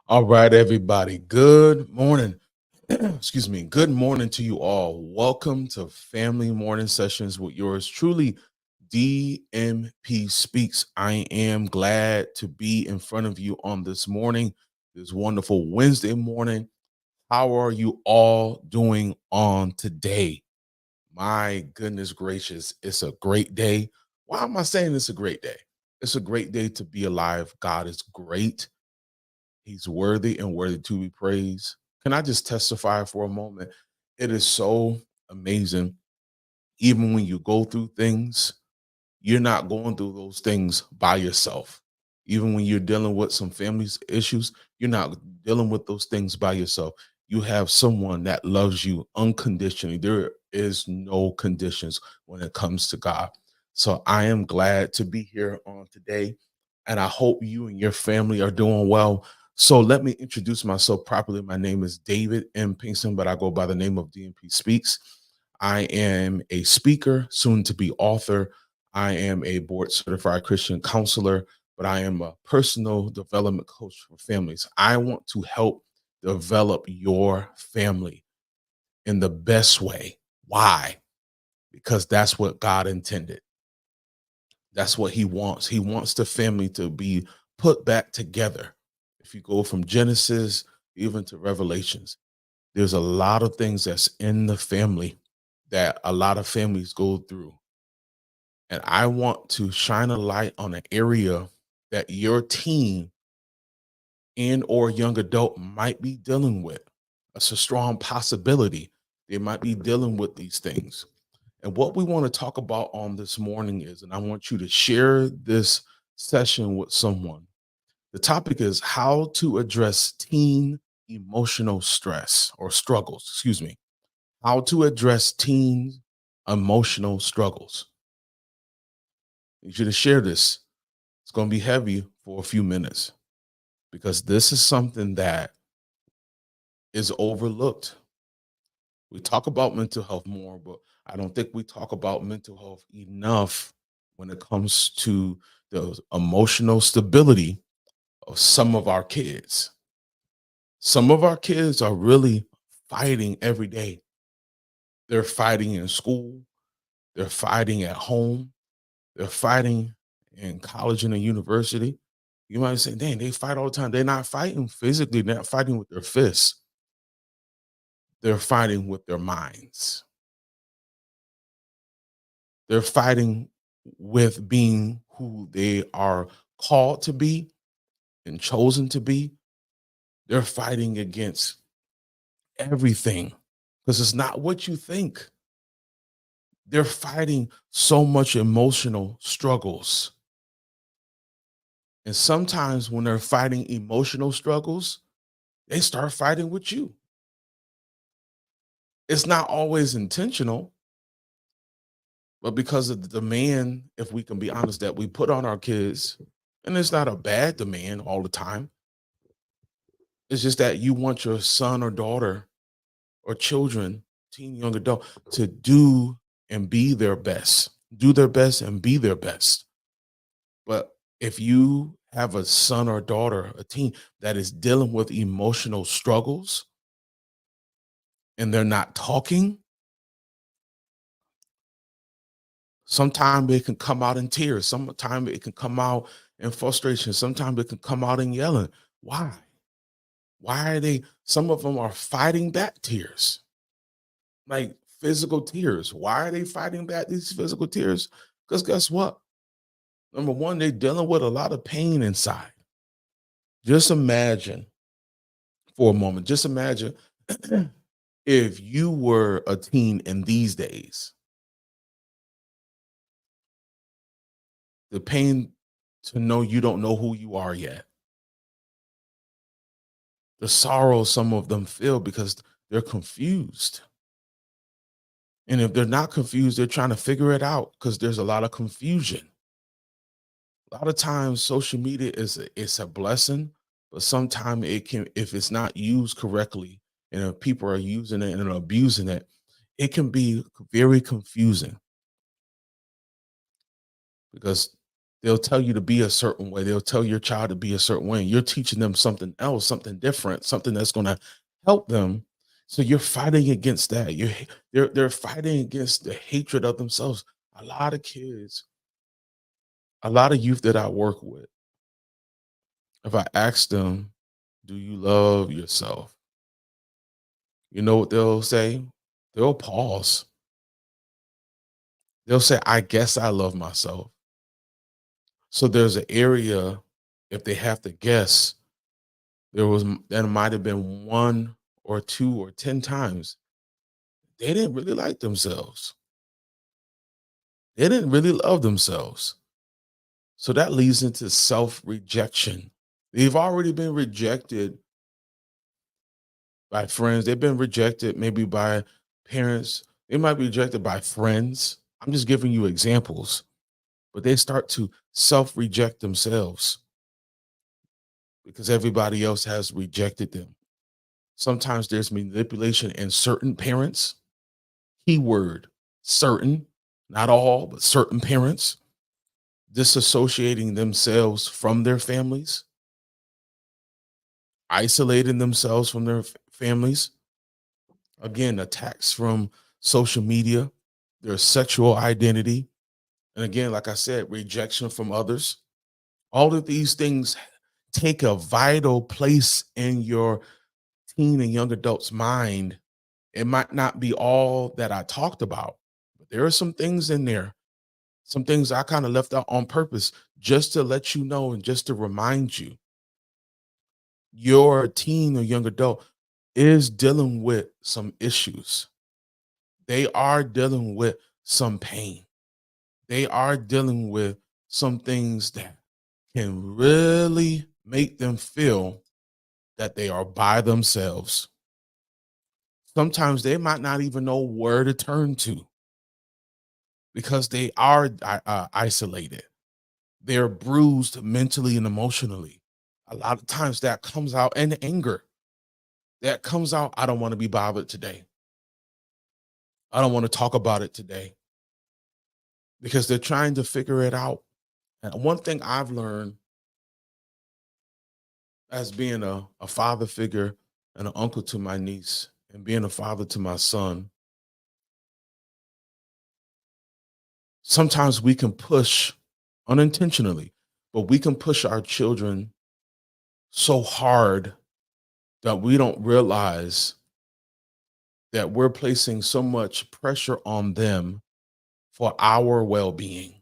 All right, everybody. Good morning. Excuse me. Good morning to you all. Welcome to Family Morning Sessions with yours truly, DMPSpeaks. I am glad to be in front of you on this morning, this wonderful Wednesday morning. How are you all doing on today? My goodness gracious, it's a great day. Why am I saying it's a great day? It's a great day to be alive. God is great. He's worthy and worthy to be praised. Can I just testify for a moment? It is so amazing. Even when you go through things, you're not going through those things by yourself. Even when you're dealing with some family issues, you're not dealing with those things by yourself. You have someone that loves you unconditionally. There is no conditions when it comes to God. So I am glad to be here on today, and I hope you and your family are doing well. So let me introduce myself properly. My name is David M. Pinkston, but I go by the name of DMP Speaks. I am a speaker, soon to be author. I am a board certified Christian counselor, but I am a personal development coach for families. I want to help develop your family in the best way. Why? Because that's what God intended. That's what he wants. He wants the family to be put back together. If you go from Genesis even to Revelations, there's a lot of things that's in the family that a lot of families go through. And I want to shine a light on an area that your teen and or young adult might be dealing with. It's a strong possibility they might be dealing with these things. And what we want to talk about on this morning is, and I want you to share this session with someone. The topic is how to address teen emotional stress or struggles, excuse me. How to address teen emotional struggles. I need you to share this. It's going to be heavy for a few minutes because this is something that is overlooked. We talk about mental health more, but I don't think we talk about mental health enough when it comes to the emotional stability of some of our kids. Some of our kids are really fighting every day. They're fighting in school, they're fighting at home, they're fighting in college and a university. You might say, dang, they fight all the time. They're not fighting physically, they're not fighting with their fists. They're fighting with their minds. They're fighting with being who they are called to be and chosen to be. They're fighting against everything because it's not what you think. They're fighting so much emotional struggles. And sometimes when they're fighting emotional struggles, they start fighting with you. It's not always intentional, but because of the demand, if we can be honest, that we put on our kids, and it's not a bad demand all the time. It's just that you want your son or daughter or children, teen, young adult, to do and be their best, do their best and be their best. But if you have a son or daughter, a teen that is dealing with emotional struggles and they're not talking, sometimes it can come out in tears. Sometimes it can come out in frustration. Sometimes it can come out in yelling. Why? Why are they? Some of them are fighting back tears, like physical tears. Why are they fighting back these physical tears? Because guess what? Number one, they're dealing with a lot of pain inside. Just imagine for a moment, just imagine if you were a teen in these days, the pain to know you don't know who you are yet, the sorrow some of them feel because they're confused. And if they're not confused, they're trying to figure it out because there's a lot of confusion. A lot of times social media it's a blessing, but sometimes it can, if it's not used correctly and if people are using it and abusing it, it can be very confusing because they'll tell you to be a certain way. They'll tell your child to be a certain way. And you're teaching them something else, something different, something that's going to help them. So you're fighting against that. They're fighting against the hatred of themselves. A lot of kids, a lot of youth that I work with, if I ask them, do you love yourself? You know what they'll say? They'll pause. They'll say, I guess I love myself. So there's an area, if they have to guess, there might have been one or two or 10 times they didn't really like themselves. They didn't really love themselves. So that leads into self-rejection. They've already been rejected by friends. They've been rejected maybe by parents. They might be rejected by friends. I'm just giving you examples, but they start to self-reject themselves because everybody else has rejected them. Sometimes there's manipulation in certain parents. Keyword certain, not all, but certain parents disassociating themselves from their families, isolating themselves from their families. Again, attacks from social media, their sexual identity. And again, like I said, rejection from others. All of these things take a vital place in your teen and young adult's mind. It might not be all that I talked about, but there are some things in there, some things I kind of left out on purpose just to let you know and just to remind you your teen or young adult is dealing with some issues. They are dealing with some pain. They are dealing with some things that can really make them feel that they are by themselves. Sometimes they might not even know where to turn to because they are isolated. They're bruised mentally and emotionally. A lot of times that comes out in anger. That comes out, I don't want to be bothered today. I don't want to talk about it today because they're trying to figure it out. And one thing I've learned as being a father figure and an uncle to my niece and being a father to my son, sometimes we can push unintentionally, but we can push our children so hard that we don't realize that we're placing so much pressure on them for our well-being.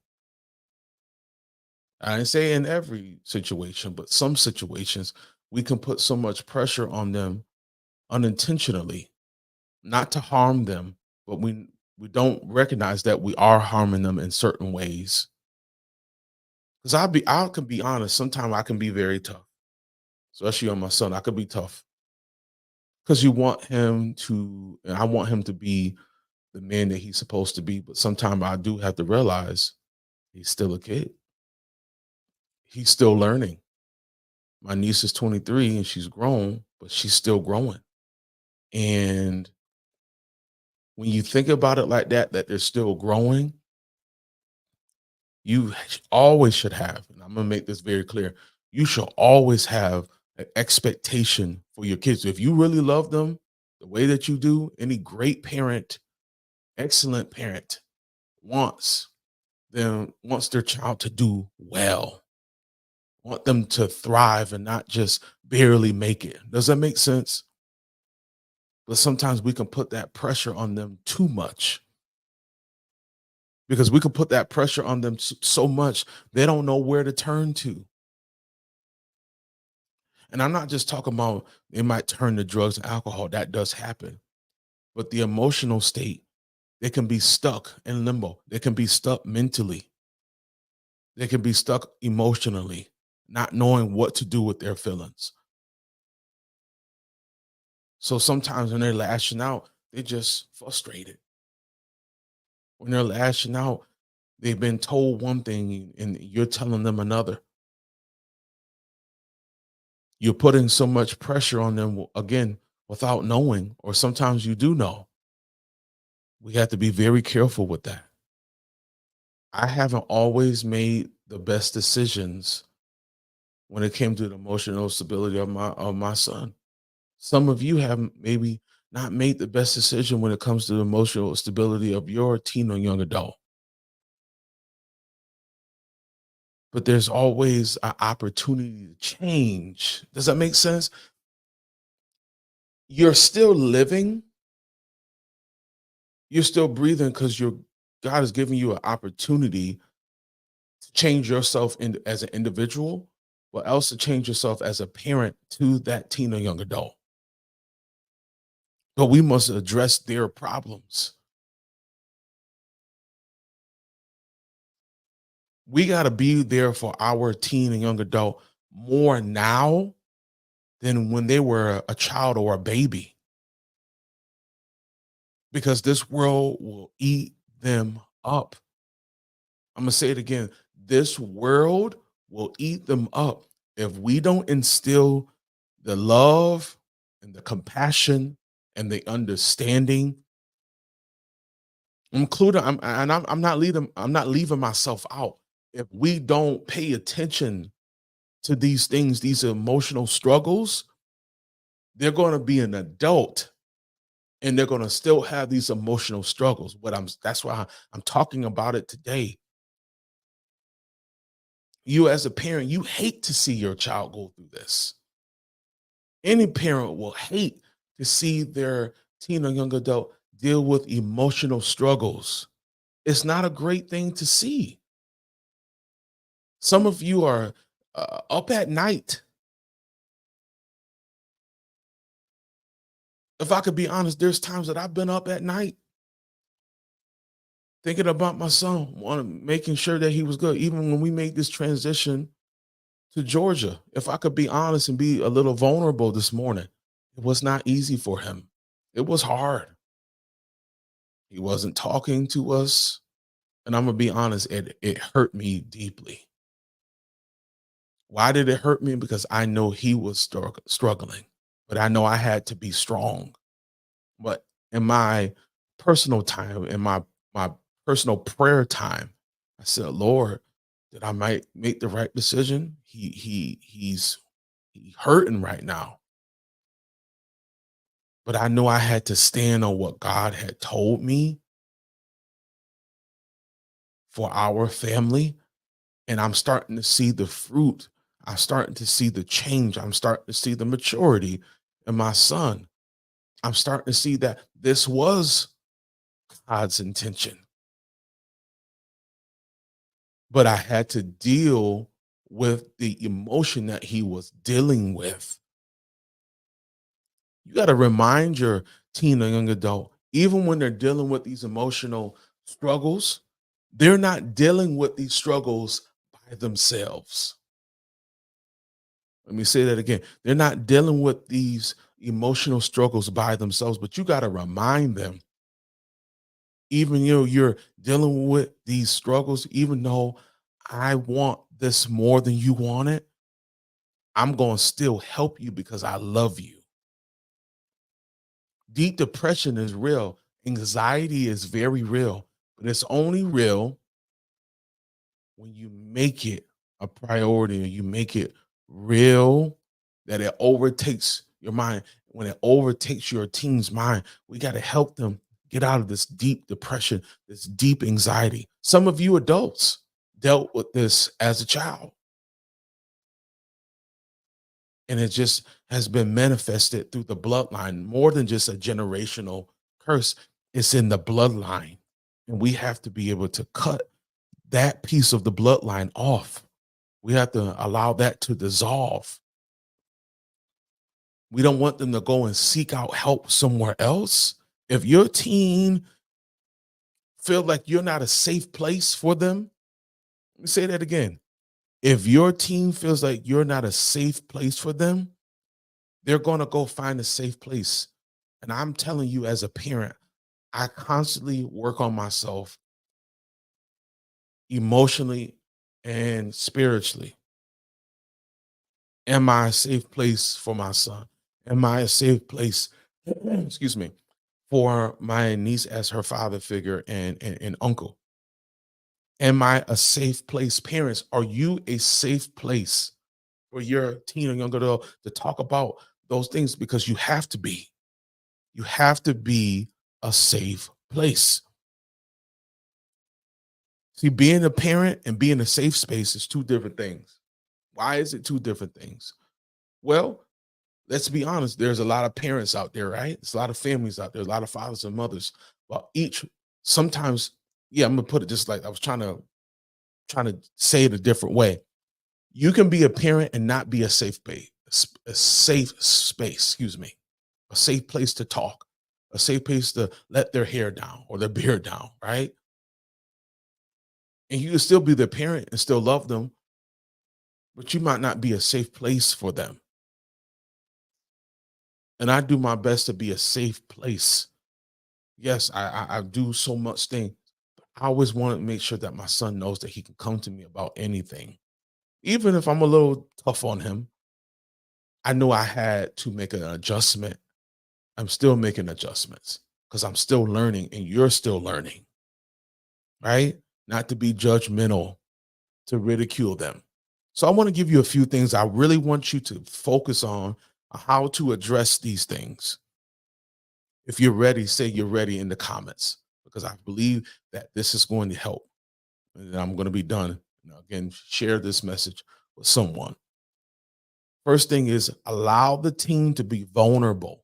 I didn't say in every situation, but some situations we can put so much pressure on them unintentionally, not to harm them, but we don't recognize that we are harming them in certain ways. Because I can be honest, sometimes I can be very tough, especially on my son. I could be tough because you want him to, and I want him to be the man that he's supposed to be. But sometimes I do have to realize he's still a kid. He's still learning. My niece is 23 and she's grown, but she's still growing. And when you think about it like that, that they're still growing, you always should have, and I'm going to make this very clear, you should always have an expectation for your kids. If you really love them the way that you do, any great parent, excellent parent wants wants their child to do well, want them to thrive and not just barely make it. Does that make sense? But sometimes we can put that pressure on them too much because we can put that pressure on them so much they don't know where to turn to. And I'm not just talking about they might turn to drugs and alcohol. That does happen. But the emotional state, they can be stuck in limbo. They can be stuck mentally. They can be stuck emotionally, not knowing what to do with their feelings. So sometimes when they're lashing out, they're just frustrated. When they're lashing out, they've been told one thing and you're telling them another. You're putting so much pressure on them again without knowing, or sometimes you do know. We have to be very careful with that. I haven't always made the best decisions when it came to the emotional stability of my son. Some of you have maybe not made the best decision when it comes to the emotional stability of your teen or young adult. But there's always an opportunity to change. Does that make sense? You're still living, you're still breathing because God is giving you an opportunity to change yourself as an individual, but also change yourself as a parent to that teen or young adult. But we must address their problems. We got to be there for our teen and young adult more now than when they were a child or a baby, because this world will eat them up. I'm going to say it again. This world will eat them up if we don't instill the love and the compassion and the understanding, including I'm not leaving myself out. If we don't pay attention to these things, these emotional struggles, they're going to be an adult and they're going to still have these emotional struggles. That's why I'm talking about it today. You as a parent, you hate to see your child go through this. Any parent will hate to see their teen or young adult deal with emotional struggles. It's not a great thing to see. Some of you are up at night. If I could be honest, there's times that I've been up at night thinking about my son, making sure that he was good. Even when we made this transition to Georgia, if I could be honest and be a little vulnerable this morning, it was not easy for him. It was hard. He wasn't talking to us. And I'm gonna be honest, it hurt me deeply. Why did it hurt me? Because I know he was struggling, but I know I had to be strong. But in my personal time, in my personal prayer time, I said, Lord, that I might make the right decision. He's hurting right now. But I know I had to stand on what God had told me for our family. And I'm starting to see the fruit. I'm starting to see the change. I'm starting to see the maturity in my son. I'm starting to see that this was God's intention. But I had to deal with the emotion that he was dealing with. You got to remind your teen or young adult, even when they're dealing with these emotional struggles, they're not dealing with these struggles by themselves. Let me say that again. They're not dealing with these emotional struggles by themselves, but you got to remind them, even though you're dealing with these struggles, even though I want this more than you want it, I'm going to still help you because I love you. Deep depression is real. Anxiety is very real, but it's only real when you make it a priority and you make it real, that it overtakes your mind. When it overtakes your teen's mind, we got to help them get out of this deep depression, this deep anxiety. Some of you adults dealt with this as a child, and it just has been manifested through the bloodline more than just a generational curse. It's in the bloodline, and we have to be able to cut that piece of the bloodline off. We have to allow that to dissolve. We don't want them to go and seek out help somewhere else. If your teen feel like you're not a safe place for them, let me say that again. If your teen feels like you're not a safe place for them, they're going to go find a safe place And I'm telling you, as a parent, I constantly work on myself emotionally and spiritually. Am I a safe place for my son? Am I a safe place, excuse me, for my niece as her father figure and uncle? Am I a safe place? Parents, are you a safe place for your teen or young adult to talk about those things? Because you have to be. You have to be a safe place. See, being a parent and being a safe space is two different things. Why is it two different things? Well, let's be honest, there's a lot of parents out there, right? There's a lot of families out there, a lot of fathers and mothers. But each sometimes, yeah, I'm gonna put it just like I was trying to say it a different way. You can be a parent and not be a safe place, a safe space, excuse me, a safe place to talk, a safe place to let their hair down or their beard down, right? And you can still be their parent and still love them, but you might not be a safe place for them. And I do my best to be a safe place. Yes, I do so much thing. I always want to make sure that my son knows that he can come to me about anything. Even if I'm a little tough on him, I know I had to make an adjustment. I'm still making adjustments because I'm still learning and you're still learning, right? Not to be judgmental, to ridicule them. So I want to give you a few things I really want you to focus on how to address these things. If you're ready, say you're ready in the comments because I believe that this is going to help. And then I'm going to be done. Now, again, share this message with someone. First thing is allow the team to be vulnerable.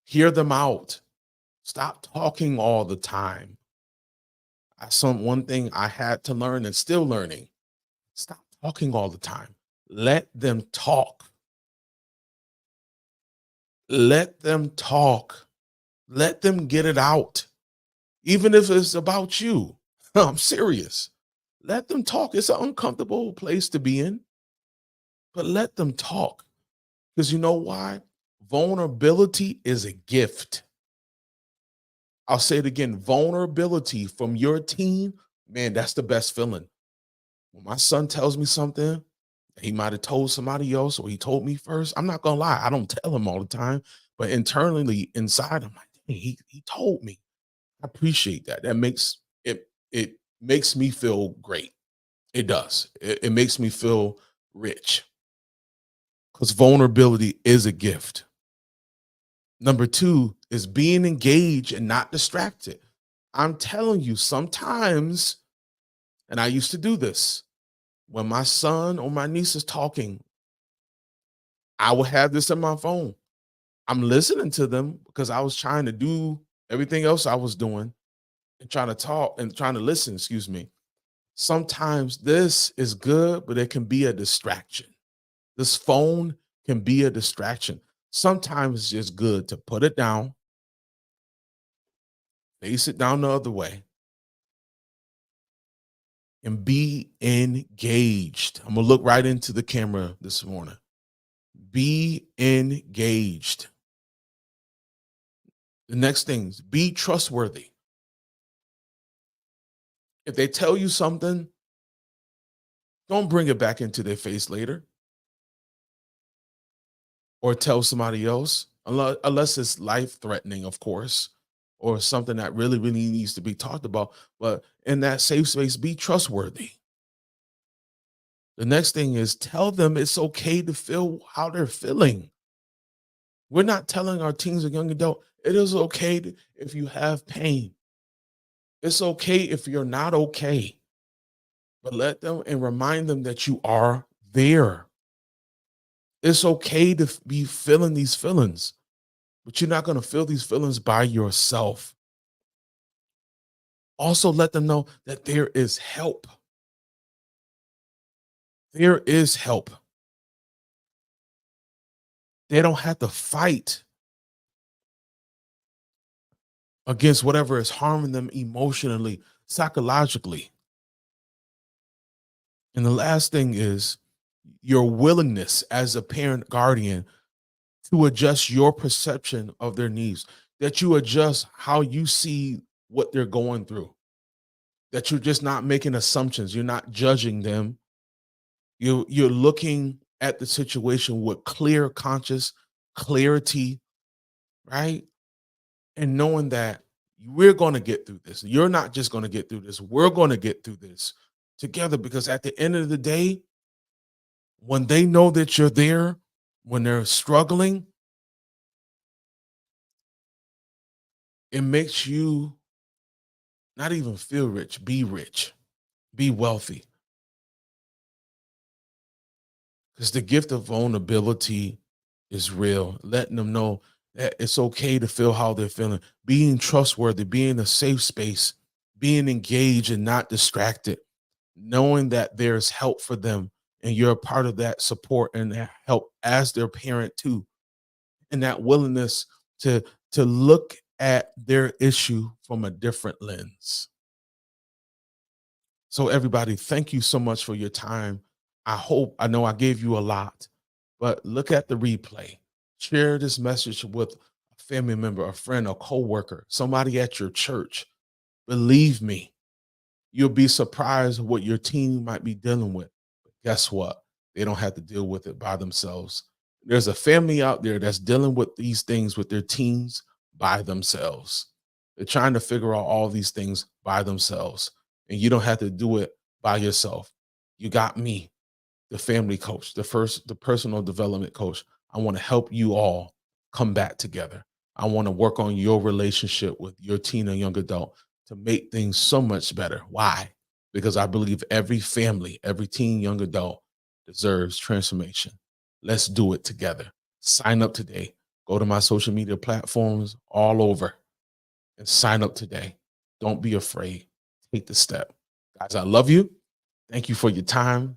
Hear them out. Stop talking all the time. One thing I had to learn and still learning. Stop talking all the time. Let them talk. Let them talk. Let them get it out. Even if it's about you. I'm serious. Let them talk. It's an uncomfortable place to be in, but let them talk. Because you know why? Vulnerability is a gift. I'll say it again. Vulnerability from your team, man, that's the best feeling. When my son tells me something, he might have told somebody else or he told me first. I'm not gonna lie, I don't tell him all the time, but internally inside, I'm like, "Dang, he told me." I appreciate that. That makes it makes me feel great. It does. It makes me feel rich because vulnerability is a gift. Number two is being engaged and not distracted. I'm telling you, sometimes, and I used to do this, when my son or my niece is talking, I will have this in my phone. I'm listening to them because I was trying to do everything else I was doing and trying to talk and trying to listen, excuse me. Sometimes this is good, but it can be a distraction. This phone can be a distraction. Sometimes it's just good to put it down, face it down the other way, and be engaged. I'm gonna look right into the camera this morning. Be engaged. The next thing is be trustworthy. If they tell you something, don't bring it back into their face later or tell somebody else, unless it's life threatening, of course, or something that really, really needs to be talked about. But in that safe space, be trustworthy. The next thing is tell them it's okay to feel how they're feeling. We're not telling our teens or young adult, it is okay if you have pain. It's okay if you're not okay, but let them and remind them that you are there. It's okay to be feeling these feelings, but you're not going to feel these feelings by yourself. Also, let them know that there is help. There is help. They don't have to fight against whatever is harming them emotionally, psychologically. And the last thing is your willingness as a parent guardian to adjust your perception of their needs, that you adjust how you see what they're going through, that you're just not making assumptions, you're not judging them. You're looking at the situation with clear conscious clarity, right? And knowing that we're going to get through this. You're not just going to get through this. We're going to get through this together, because at the end of the day, when they know that you're there, when they're struggling, it makes you not even feel rich, be wealthy. Because the gift of vulnerability is real, letting them know that it's okay to feel how they're feeling, being trustworthy, being a safe space, being engaged and not distracted, knowing that there's help for them and you're a part of that support and that help as their parent too, and that willingness to look at their issue from a different lens. So everybody, thank you so much for your time. I know I gave you a lot, but look at the replay. Share this message with a family member, a friend, a coworker, somebody at your church. Believe me, you'll be surprised what your team might be dealing with. But guess what? They don't have to deal with it by themselves. There's a family out there that's dealing with these things with their teens by themselves. They're trying to figure out all these things by themselves, and you don't have to do it by yourself. You got me, the family coach, the personal development coach. I want to help you all come back together. I want to work on your relationship with your teen and young adult to make things so much better. Why? Because I believe every family, every teen, young adult deserves transformation. Let's do it together. Sign up today. Go to my social media platforms all over and sign up today. Don't be afraid. Take the step. Guys, I love you. Thank you for your time.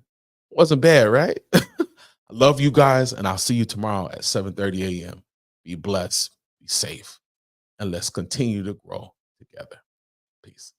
Wasn't bad, right? I love you guys, and I'll see you tomorrow at 7:30 a.m. Be blessed, be safe, and let's continue to grow together. Peace.